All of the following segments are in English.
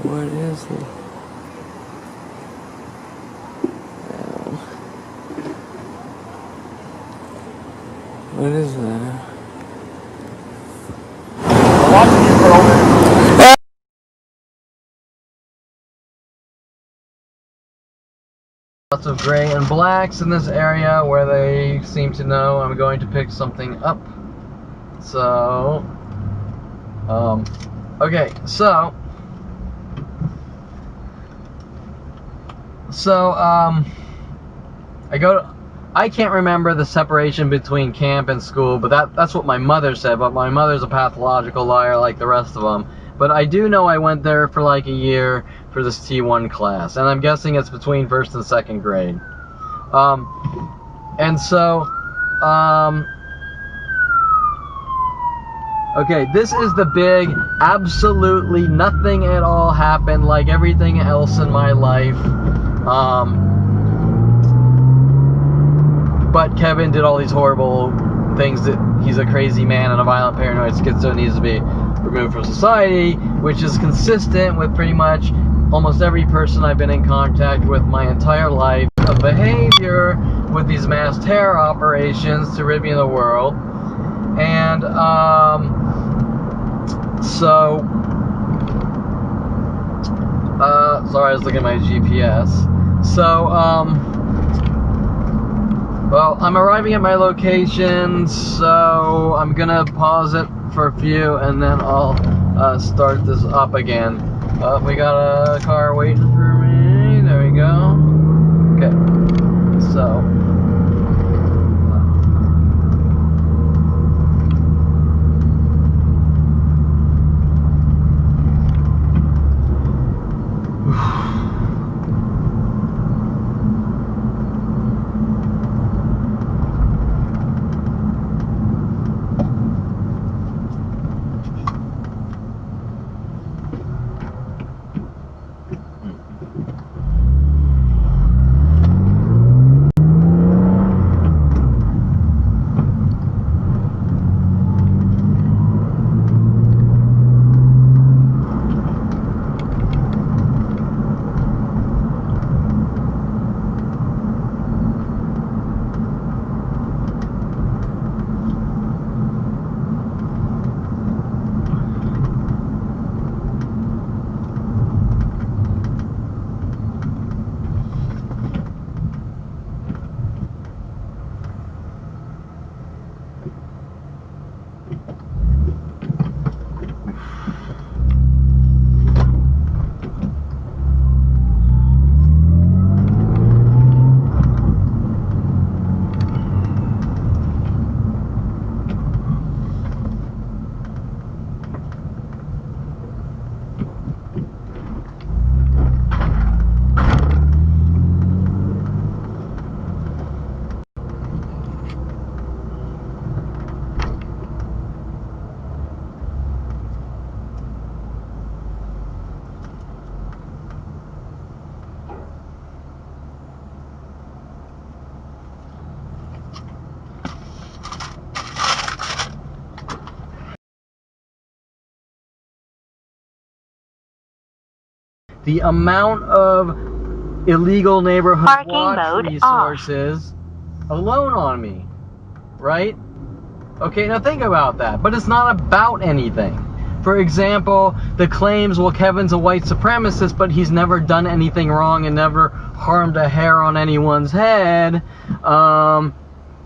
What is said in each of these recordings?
What is the... What is that? Lots of gray and blacks in this area where they seem to know I'm going to pick something up. So, okay, so, I can't remember the separation between camp and school, but that's what my mother said, but my mother's a pathological liar like the rest of them. But I do know I went there for like a year for this T1 class, and I'm guessing it's between 1st and 2nd grade. Okay, this is the big, absolutely nothing at all happened like everything else in my life. But Kevin did all these horrible things that he's a crazy man and a violent paranoid schizo needs to be removed from society, which is consistent with pretty much almost every person I've been in contact with my entire life of behavior with these mass terror operations to rid me of the world. And, sorry, I was looking at my GPS. Well, I'm arriving at my location, so I'm gonna pause it for a few, and then I'll start this up again. We got a car waiting for me. There we go. Okay, so. The amount of illegal neighborhood watch resources alone on me, right? Okay, now think about that. But it's not about anything. For example, the claims, well, Kevin's a white supremacist, but he's never done anything wrong and never harmed a hair on anyone's head,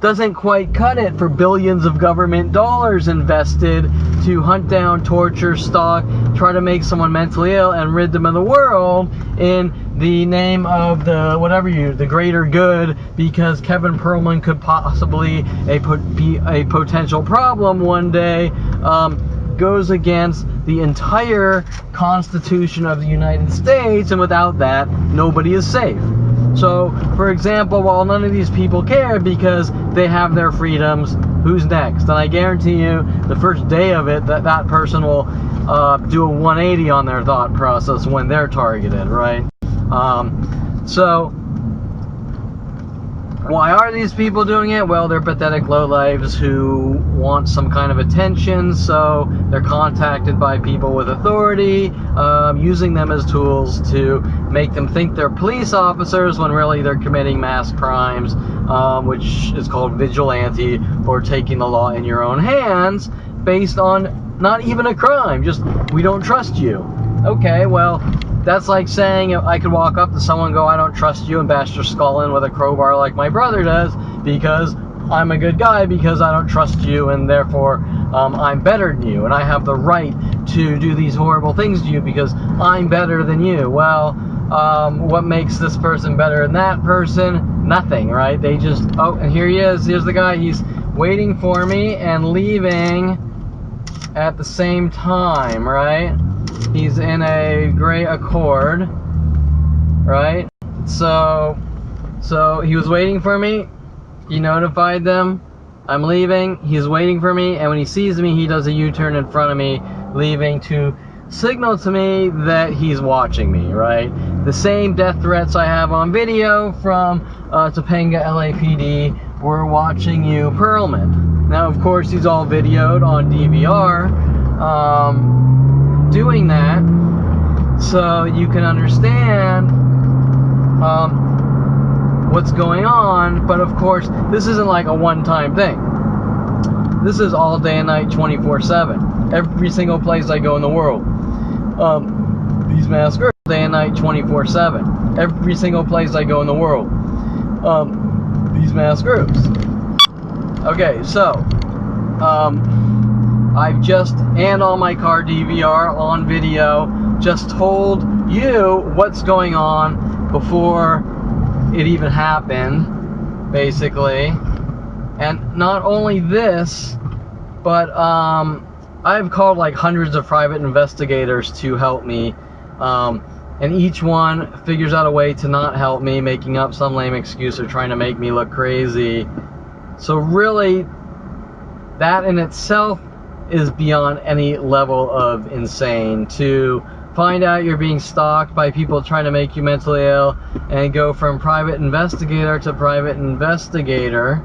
doesn't quite cut it for billions of government dollars invested to hunt down, torture, stalk, try to make someone mentally ill and rid them of the world in the name of the greater good, because Kevin Perlman could possibly be a potential problem one day, goes against the entire Constitution of the United States, and without that, nobody is safe. So, for example, while none of these people care because they have their freedoms, who's next? And I guarantee you, the first day of it, that person will do a 180 on their thought process when they're targeted, right? So, Why are these people doing it? Well, they're pathetic lowlifes who want some kind of attention, so they're contacted by people with authority, using them as tools to make them think they're police officers when really they're committing mass crimes, which is called vigilante, or taking the law in your own hands based on not even a crime, just, we don't trust you. Okay, well, that's like saying I could walk up to someone and go, I don't trust you, and bash their skull in with a crowbar like my brother does, because I'm a good guy, because I don't trust you, and therefore I'm better than you, and I have the right to do these horrible things to you because I'm better than you. Well, what makes this person better than that person? Nothing, right? They just, oh, and here he is, here's the guy, he's waiting for me and leaving at the same time, right? He's in a gray Accord, right? So he was waiting for me. He notified them. I'm leaving. He's waiting for me, and when he sees me, he does a U-turn in front of me, leaving to signal to me that he's watching me, right? The same death threats I have on video from Topanga LAPD. We're watching you, Perlman. Now, of course, he's all videoed on DVR. Doing that so you can understand what's going on, but of course this isn't like a one-time thing. This is all day and night, 24/7. Every single place I go in the world, these mass groups, day and night, 24/7. Every single place I go in the world, these mass groups. Okay, so I've just, and on my car DVR on video, just told you what's going on before it even happened, basically. And not only this, but I've called like hundreds of private investigators to help me, and each one figures out a way to not help me, making up some lame excuse or trying to make me look crazy. So really, that in itself is beyond any level of insane. To find out you're being stalked by people trying to make you mentally ill and go from private investigator to private investigator,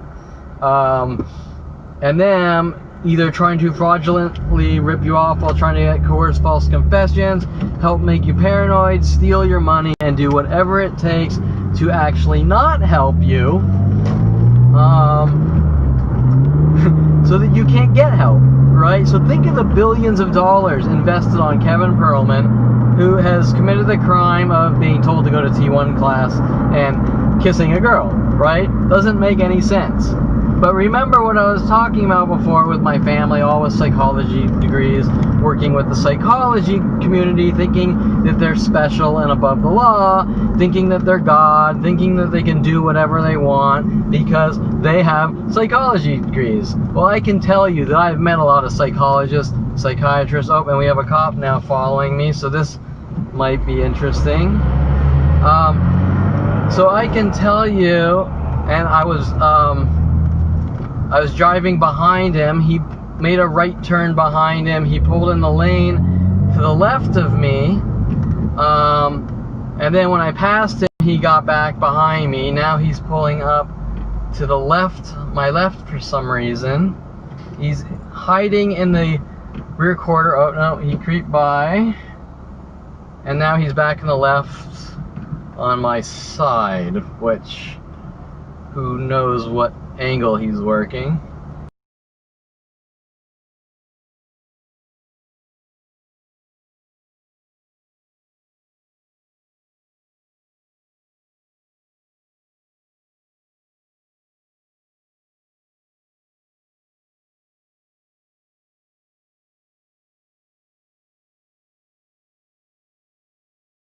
and them either trying to fraudulently rip you off while trying to get coerced false confessions, help make you paranoid, steal your money, and do whatever it takes to actually not help you, so that you can't get help, right? So think of the billions of dollars invested on Kevin Perlman, who has committed the crime of being told to go to T1 class and kissing a girl, right? Doesn't make any sense. But remember what I was talking about before with my family, all with psychology degrees, working with the psychology community, thinking that they're special and above the law, thinking that they're God, thinking that they can do whatever they want because they have psychology degrees. Well, I can tell you that I've met a lot of psychologists, psychiatrists. Oh, and we have a cop now following me, so this might be interesting. So I can tell you, and I was driving behind him. He made a right turn behind him. He pulled in the lane to the left of me. And then when I passed him, he got back behind me. Now he's pulling up to the left, my left for some reason. He's hiding in the rear quarter. Oh no, he creeped by. And now he's back in the left on my side, which, who knows what angle he's working.